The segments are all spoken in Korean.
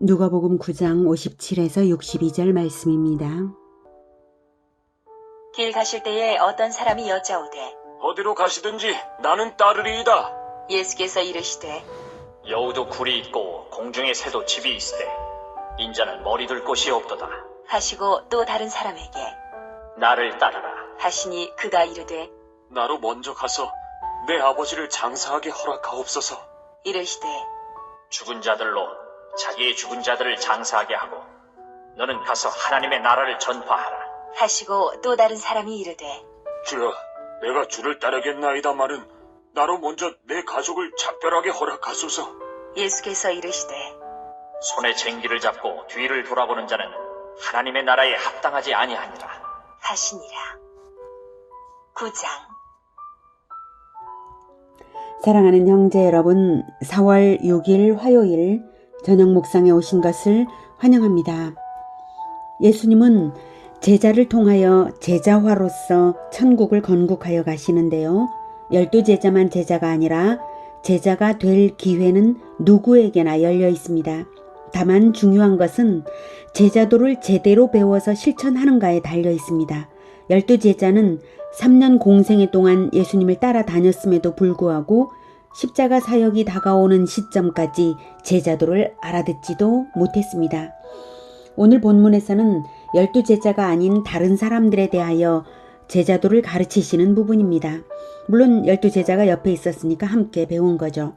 누가복음 9장 57에서 62절 말씀입니다. 길 가실 때에 어떤 사람이 여짜오되 어디로 가시든지 나는 따르리이다. 예수께서 이르시되 여우도 굴이 있고 공중의 새도 집이 있으되 인자는 머리 둘 곳이 없도다. 하시고 또 다른 사람에게 나를 따르라. 하시니 그가 이르되 나로 먼저 가서 내 아버지를 장사하게 허락하옵소서. 이르시되 죽은 자들로 자기의 죽은 자들을 장사하게 하고 너는 가서 하나님의 나라를 전파하라. 하시고 또 다른 사람이 이르되 주여, 내가 주를 따르겠나이다마는 나로 먼저 내 가족을 작별하게 허락하소서. 예수께서 이르시되 손에 쟁기를 잡고 뒤를 돌아보는 자는 하나님의 나라에 합당하지 아니하니라. 하시니라. 9장. 사랑하는 형제 여러분, 4월 6일 화요일 저녁 묵상에 오신 것을 환영합니다. 예수님은 제자를 통하여 제자화로서 천국을 건국하여 가시는데요. 12제자만 제자가 아니라 제자가 될 기회는 누구에게나 열려 있습니다. 다만 중요한 것은 제자도를 제대로 배워서 실천하는가에 달려 있습니다. 12제자는 3년 공생애 동안 예수님을 따라다녔음에도 불구하고 십자가 사역이 다가오는 시점까지 제자도를 알아듣지도 못했습니다. 오늘 본문에서는 12제자가 아닌 다른 사람들에 대하여 제자도를 가르치시는 부분입니다. 물론 12제자가 옆에 있었으니까 함께 배운 거죠.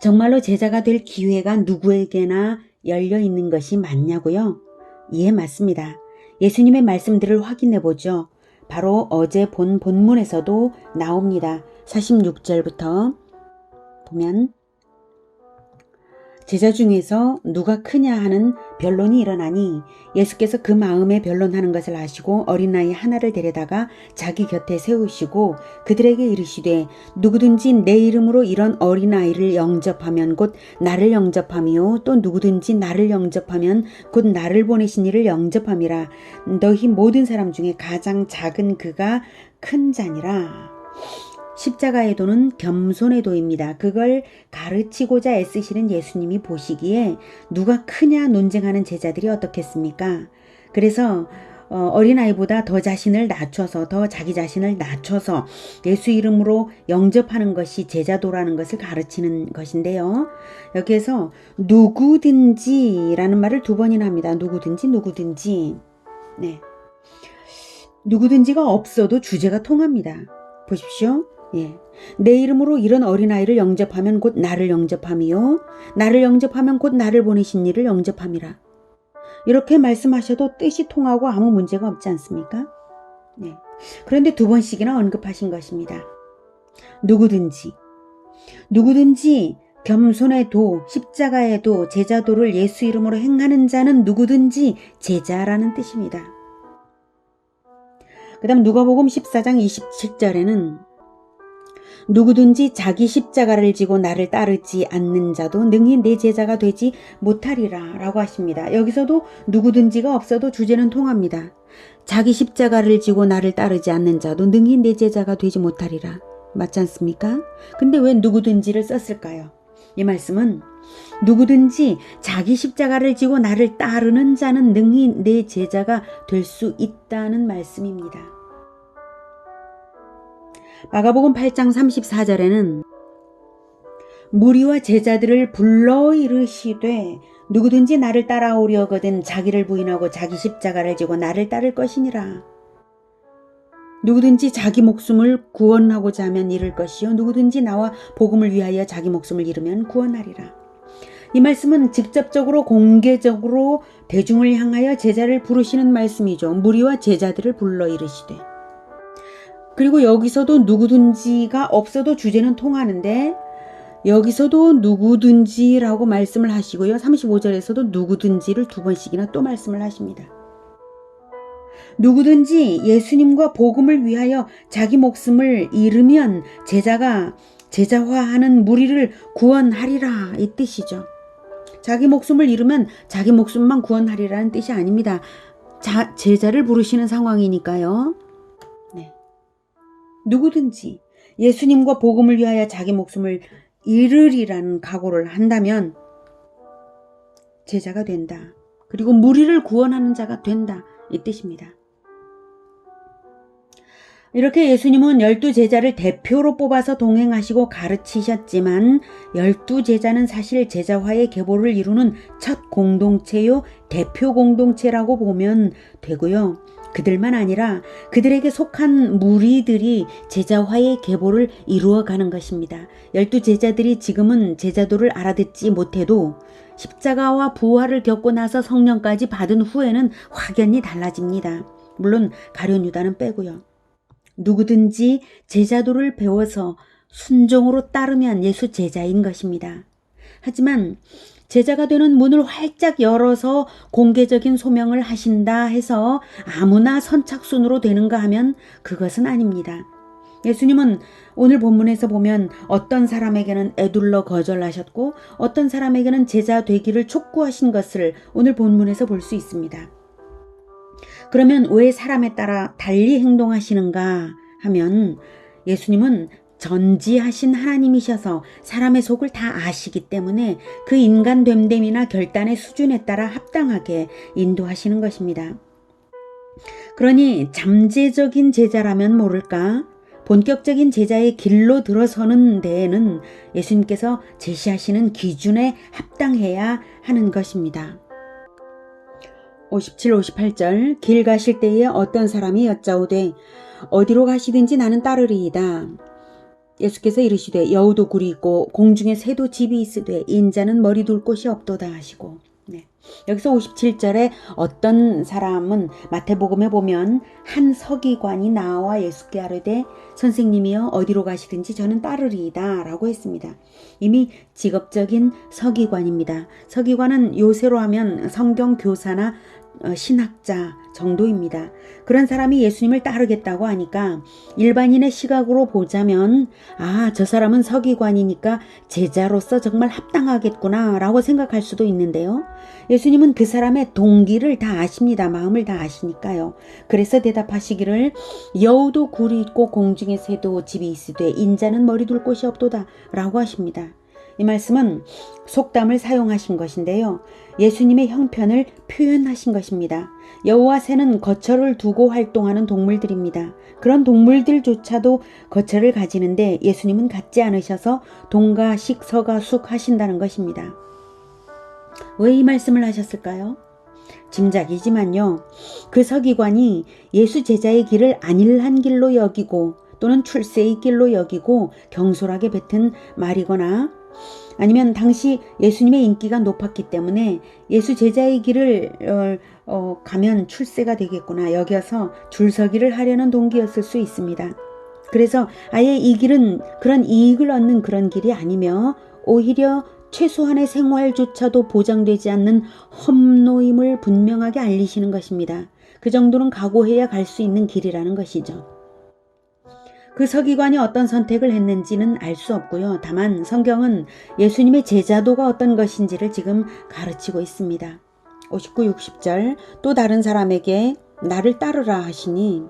정말로 제자가 될 기회가 누구에게나 열려 있는 것이 맞냐고요? 예, 맞습니다. 예수님의 말씀들을 확인해 보죠. 바로 어제 본 본문에서도 나옵니다. 46절부터 보면 제자 중에서 누가 크냐 하는 변론이 일어나니 예수께서 그 마음에 변론하는 것을 아시고 어린아이 하나를 데려다가 자기 곁에 세우시고 그들에게 이르시되 누구든지 내 이름으로 이런 어린아이를 영접하면 곧 나를 영접함이요 또 누구든지 나를 영접하면 곧 나를 보내신 이를 영접함이라. 너희 모든 사람 중에 가장 작은 그가 큰 자니라. 십자가의 도는 겸손의 도입니다. 그걸 가르치고자 애쓰시는 예수님이 보시기에 누가 크냐 논쟁하는 제자들이 어떻겠습니까? 그래서 어린아이보다 더 자신을 낮춰서 더 자기 자신을 낮춰서 예수 이름으로 영접하는 것이 제자도라는 것을 가르치는 것인데요. 여기에서 누구든지라는 말을 두 번이나 합니다. 누구든지. 네. 누구든지가 없어도 주제가 통합니다. 보십시오. 예. 내 이름으로 이런 어린아이를 영접하면 곧 나를 영접함이요 나를 영접하면 곧 나를 보내신 이를 영접함이라. 이렇게 말씀하셔도 뜻이 통하고 아무 문제가 없지 않습니까? 네. 그런데 두 번씩이나 언급하신 것입니다. 누구든지 겸손의 도, 십자가의 도, 제자도를 예수 이름으로 행하는 자는 누구든지 제자라는 뜻입니다. 그 다음 누가복음 14장 27절에는 누구든지 자기 십자가를 지고 나를 따르지 않는 자도 능히 내 제자가 되지 못하리라 라고 하십니다. 여기서도 누구든지가 없어도 주제는 통합니다. 자기 십자가를 지고 나를 따르지 않는 자도 능히 내 제자가 되지 못하리라. 맞지 않습니까? 근데 왜 누구든지를 썼을까요? 이 말씀은 누구든지 자기 십자가를 지고 나를 따르는 자는 능히 내 제자가 될 수 있다는 말씀입니다. 마가복음 8장 34절에는 무리와 제자들을 불러 이르시되 누구든지 나를 따라오려거든 자기를 부인하고 자기 십자가를 지고 나를 따를 것이니라. 누구든지 자기 목숨을 구원하고자 하면 잃을 것이요 누구든지 나와 복음을 위하여 자기 목숨을 잃으면 구원하리라. 이 말씀은 직접적으로 공개적으로 대중을 향하여 제자를 부르시는 말씀이죠. 무리와 제자들을 불러 이르시되. 그리고 여기서도 누구든지가 없어도 주제는 통하는데 여기서도 누구든지라고 말씀을 하시고요. 35절에서도 누구든지를 두 번씩이나 또 말씀을 하십니다. 누구든지 예수님과 복음을 위하여 자기 목숨을 잃으면 제자화하는 무리를 구원하리라 이 뜻이죠. 자기 목숨을 잃으면 자기 목숨만 구원하리라는 뜻이 아닙니다. 제자를 부르시는 상황이니까요. 네. 누구든지 예수님과 복음을 위하여 자기 목숨을 잃으리라는 각오를 한다면 제자가 된다. 그리고 무리를 구원하는 자가 된다. 이 뜻입니다. 이렇게 예수님은 12제자를 대표로 뽑아서 동행하시고 가르치셨지만 12제자는 사실 제자화의 계보를 이루는 첫 공동체요, 대표 공동체라고 보면 되고요. 그들만 아니라 그들에게 속한 무리들이 제자화의 계보를 이루어가는 것입니다. 12제자들이 지금은 제자도를 알아듣지 못해도 십자가와 부활을 겪고 나서 성령까지 받은 후에는 확연히 달라집니다. 물론 가룟 유다는 빼고요. 누구든지 제자도를 배워서 순종으로 따르면 예수 제자인 것입니다. 하지만 제자가 되는 문을 활짝 열어서 공개적인 소명을 하신다 해서 아무나 선착순으로 되는가 하면 그것은 아닙니다. 예수님은 오늘 본문에서 보면 어떤 사람에게는 에둘러 거절하셨고 어떤 사람에게는 제자 되기를 촉구하신 것을 오늘 본문에서 볼 수 있습니다. 그러면 왜 사람에 따라 달리 행동하시는가 하면 예수님은 전지하신 하나님이셔서 사람의 속을 다 아시기 때문에 그 인간 됨됨이나 결단의 수준에 따라 합당하게 인도하시는 것입니다. 그러니 잠재적인 제자라면 모를까? 본격적인 제자의 길로 들어서는 데에는 예수님께서 제시하시는 기준에 합당해야 하는 것입니다. 57, 58절 길 가실 때에 어떤 사람이 여짜오되 어디로 가시든지 나는 따르리이다. 예수께서 이르시되 여우도 굴이 있고 공중에 새도 집이 있으되 인자는 머리 둘 곳이 없도다 하시고 여기서 57절에 어떤 사람은 마태복음에 보면 한 서기관이 나와 예수께 아뢰되 선생님이여 어디로 가시든지 저는 따르리이다 라고 했습니다. 이미 직업적인 서기관입니다. 서기관은 요새로 하면 성경 교사나 신학자 정도입니다. 그런 사람이 예수님을 따르겠다고 하니까 일반인의 시각으로 보자면 저 사람은 서기관이니까 제자로서 정말 합당하겠구나 라고 생각할 수도 있는데요. 예수님은 그 사람의 동기를 다 아십니다. 마음을 다 아시니까요. 그래서 대답하시기를 여우도 굴이 있고 공중에 새도 집이 있으되 인자는 머리 둘 곳이 없도다 라고 하십니다. 이 말씀은 속담을 사용하신 것인데요. 예수님의 형편을 표현하신 것입니다. 여우와 새는 거처를 두고 활동하는 동물들입니다. 그런 동물들조차도 거처를 가지는데 예수님은 갖지 않으셔서 동가식 서가숙 하신다는 것입니다. 왜 이 말씀을 하셨을까요? 짐작이지만요. 그 서기관이 예수 제자의 길을 안일한 길로 여기고 또는 출세의 길로 여기고 경솔하게 뱉은 말이거나 아니면 당시 예수님의 인기가 높았기 때문에 예수 제자의 길을 가면 출세가 되겠구나 여겨서 줄서기를 하려는 동기였을 수 있습니다. 그래서 아예 이 길은 그런 이익을 얻는 그런 길이 아니며 오히려 최소한의 생활조차도 보장되지 않는 험노임을 분명하게 알리시는 것입니다. 그 정도는 각오해야 갈 수 있는 길이라는 것이죠. 그 서기관이 어떤 선택을 했는지는 알 수 없고요. 다만 성경은 예수님의 제자도가 어떤 것인지를 지금 가르치고 있습니다. 59, 60절 또 다른 사람에게 나를 따르라 하시니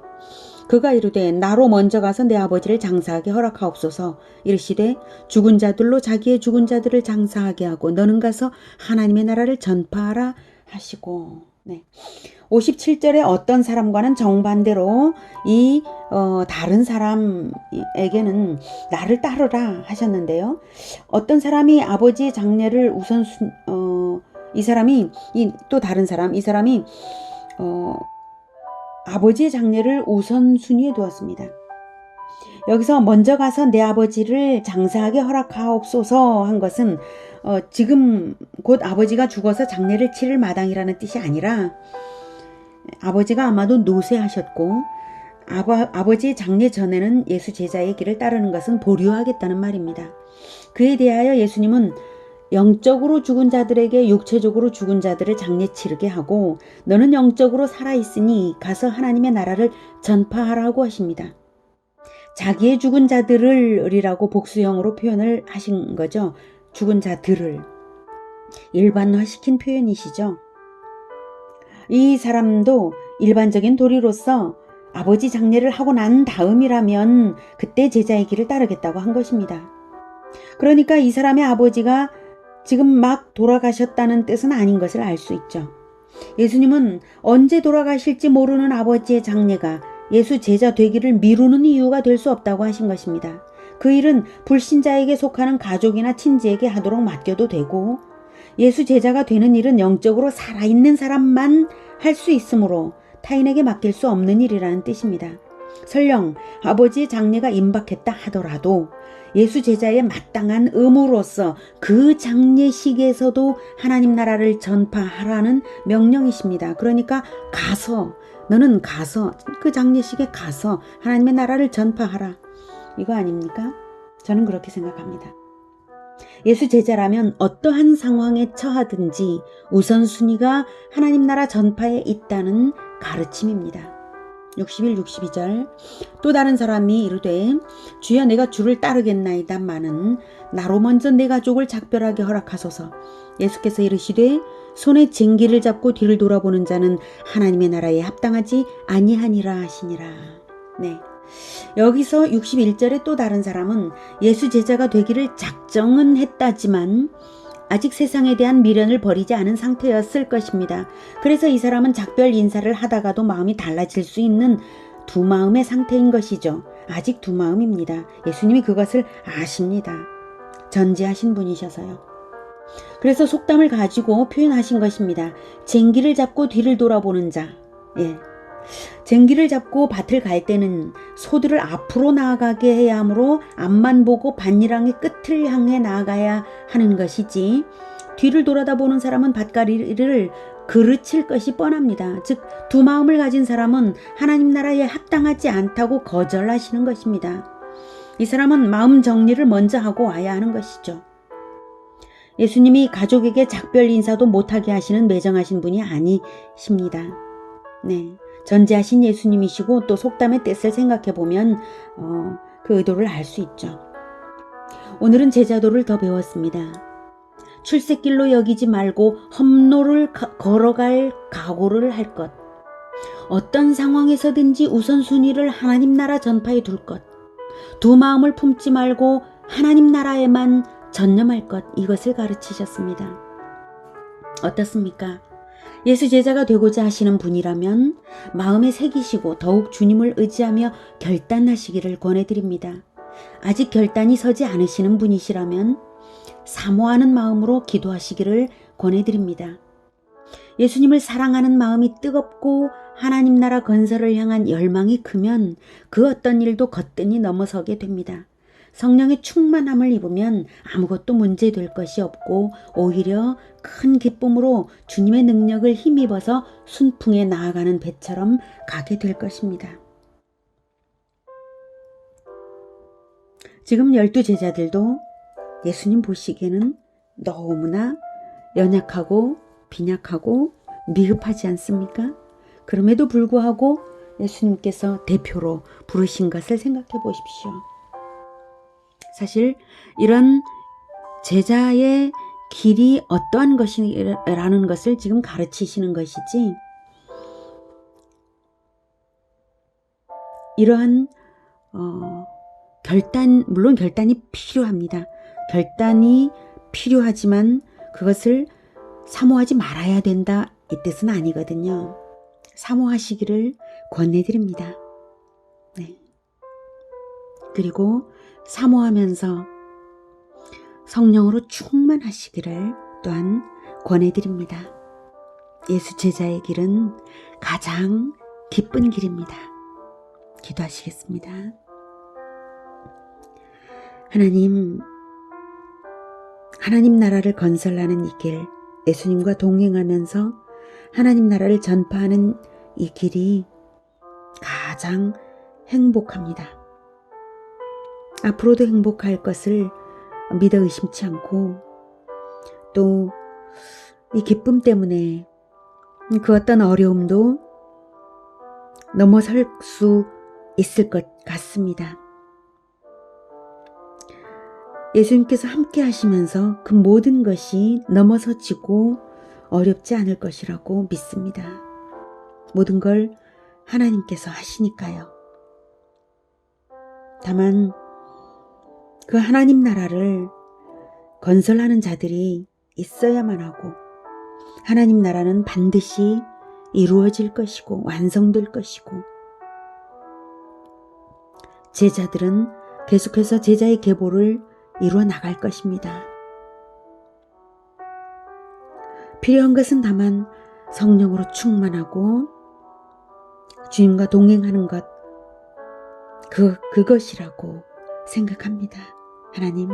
그가 이르되 나로 먼저 가서 내 아버지를 장사하게 허락하옵소서. 이르시되 죽은 자들로 자기의 죽은 자들을 장사하게 하고 너는 가서 하나님의 나라를 전파하라 하시고 57절에 어떤 사람과는 정반대로 이 다른 사람에게는 나를 따르라 하셨는데요. 어떤 사람이 아버지의 장례를 이 사람이 아버지의 장례를 우선순위에 두었습니다. 여기서 먼저 가서 내 아버지를 장사하게 허락하옵소서 한 것은 지금 곧 아버지가 죽어서 장례를 치를 마당이라는 뜻이 아니라 아버지가 아마도 노쇠하셨고 아버지의 장례 전에는 예수 제자의 길을 따르는 것은 보류하겠다는 말입니다. 그에 대하여 예수님은 영적으로 죽은 자들에게 육체적으로 죽은 자들을 장례 치르게 하고 너는 영적으로 살아있으니 가서 하나님의 나라를 전파하라고 하십니다. 자기의 죽은 자들을이라고 복수형으로 표현을 하신 거죠. 죽은 자들을 일반화시킨 표현이시죠. 이 사람도 일반적인 도리로서 아버지 장례를 하고 난 다음이라면 그때 제자의 길을 따르겠다고 한 것입니다. 그러니까 이 사람의 아버지가 지금 막 돌아가셨다는 뜻은 아닌 것을 알 수 있죠. 예수님은 언제 돌아가실지 모르는 아버지의 장례가 예수 제자 되기를 미루는 이유가 될 수 없다고 하신 것입니다. 그 일은 불신자에게 속하는 가족이나 친지에게 하도록 맡겨도 되고, 예수 제자가 되는 일은 영적으로 살아있는 사람만 할 수 있으므로 타인에게 맡길 수 없는 일이라는 뜻입니다. 설령 아버지의 장례가 임박했다 하더라도 예수 제자의 마땅한 의무로서 그 장례식에서도 하나님 나라를 전파하라는 명령이십니다. 그러니까 너는 가서 그 장례식에 가서 하나님의 나라를 전파하라. 이거 아닙니까? 저는 그렇게 생각합니다. 예수 제자라면 어떠한 상황에 처하든지 우선순위가 하나님 나라 전파에 있다는 가르침입니다. 61, 62절 또 다른 사람이 이르되 주여 내가 주를 따르겠나이다마는 나로 먼저 내 가족을 작별하게 허락하소서. 예수께서 이르시되 손에 쟁기를 잡고 뒤를 돌아보는 자는 하나님의 나라에 합당하지 아니하니라 하시니라. 네. 여기서 61절에 또 다른 사람은 예수 제자가 되기를 작정은 했다지만 아직 세상에 대한 미련을 버리지 않은 상태였을 것입니다. 그래서 이 사람은 작별 인사를 하다가도 마음이 달라질 수 있는 두 마음의 상태인 것이죠. 아직 두 마음입니다. 예수님이 그것을 아십니다. 전지하신 분이셔서요. 그래서 속담을 가지고 표현하신 것입니다. 쟁기를 잡고 뒤를 돌아보는 자. 예. 쟁기를 잡고 밭을 갈 때는 소들을 앞으로 나아가게 해야 하므로 앞만 보고 밭일항의 끝을 향해 나아가야 하는 것이지, 뒤를 돌아다보는 사람은 밭가리를 그르칠 것이 뻔합니다. 즉 두 마음을 가진 사람은 하나님 나라에 합당하지 않다고 거절하시는 것입니다. 이 사람은 마음 정리를 먼저 하고 와야 하는 것이죠. 예수님이 가족에게 작별 인사도 못하게 하시는 매정하신 분이 아니십니다. 네. 전지하신 예수님이시고 또 속담의 뜻을 생각해보면 그 의도를 알 수 있죠. 오늘은 제자도를 더 배웠습니다. 출세길로 여기지 말고 험로를 걸어갈 각오를 할 것. 어떤 상황에서든지 우선순위를 하나님 나라 전파에 둘 것. 두 마음을 품지 말고 하나님 나라에만 전념할 것. 이것을 가르치셨습니다. 어떻습니까? 예수 제자가 되고자 하시는 분이라면 마음에 새기시고 더욱 주님을 의지하며 결단하시기를 권해드립니다. 아직 결단이 서지 않으시는 분이시라면 사모하는 마음으로 기도하시기를 권해드립니다. 예수님을 사랑하는 마음이 뜨겁고 하나님 나라 건설을 향한 열망이 크면 그 어떤 일도 거뜬히 넘어서게 됩니다. 성령의 충만함을 입으면 아무것도 문제될 것이 없고 오히려 큰 기쁨으로 주님의 능력을 힘입어서 순풍에 나아가는 배처럼 가게 될 것입니다. 지금 12 제자들도 예수님 보시기에는 너무나 연약하고 빈약하고 미흡하지 않습니까? 그럼에도 불구하고 예수님께서 대표로 부르신 것을 생각해 보십시오. 사실 이런 제자의 길이 어떠한 것이라는 것을 지금 가르치시는 것이지, 이러한 물론 결단이 필요합니다. 결단이 필요하지만 그것을 사모하지 말아야 된다, 이 뜻은 아니거든요. 사모하시기를 권해드립니다. 네. 그리고 사모하면서 성령으로 충만하시기를 또한 권해드립니다. 예수 제자의 길은 가장 기쁜 길입니다. 기도하시겠습니다. 하나님 나라를 건설하는 이 길, 예수님과 동행하면서 하나님 나라를 전파하는 이 길이 가장 행복합니다. 앞으로도 행복할 것을 믿어 의심치 않고, 또 이 기쁨 때문에 그 어떤 어려움도 넘어설 수 있을 것 같습니다. 예수님께서 함께 하시면서 그 모든 것이 넘어서지고 어렵지 않을 것이라고 믿습니다. 모든 걸 하나님께서 하시니까요. 다만 그 하나님 나라를 건설하는 자들이 있어야만 하고 하나님 나라는 반드시 이루어질 것이고 완성될 것이고 제자들은 계속해서 제자의 계보를 이루어 나갈 것입니다. 필요한 것은 다만 성령으로 충만하고 주님과 동행하는 것, 그것이라고 생각합니다. 하나님,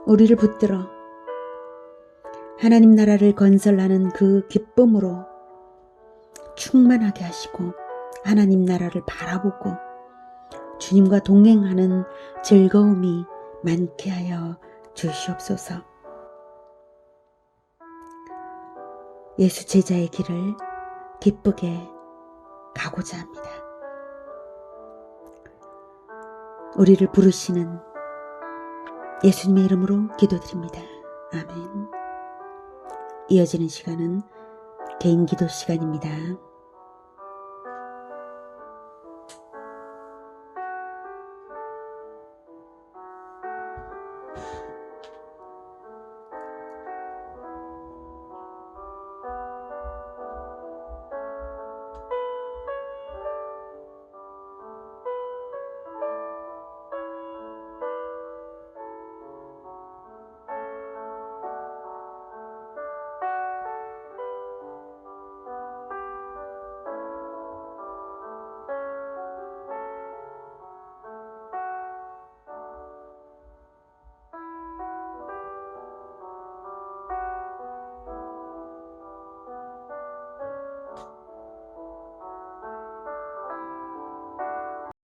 우리를 붙들어 하나님 나라를 건설하는 그 기쁨으로 충만하게 하시고 하나님 나라를 바라보고 주님과 동행하는 즐거움이 많게 하여 주시옵소서. 예수 제자의 길을 기쁘게 가고자 합니다. 우리를 부르시는 예수님의 이름으로 기도드립니다. 아멘. 이어지는 시간은 개인 기도 시간입니다.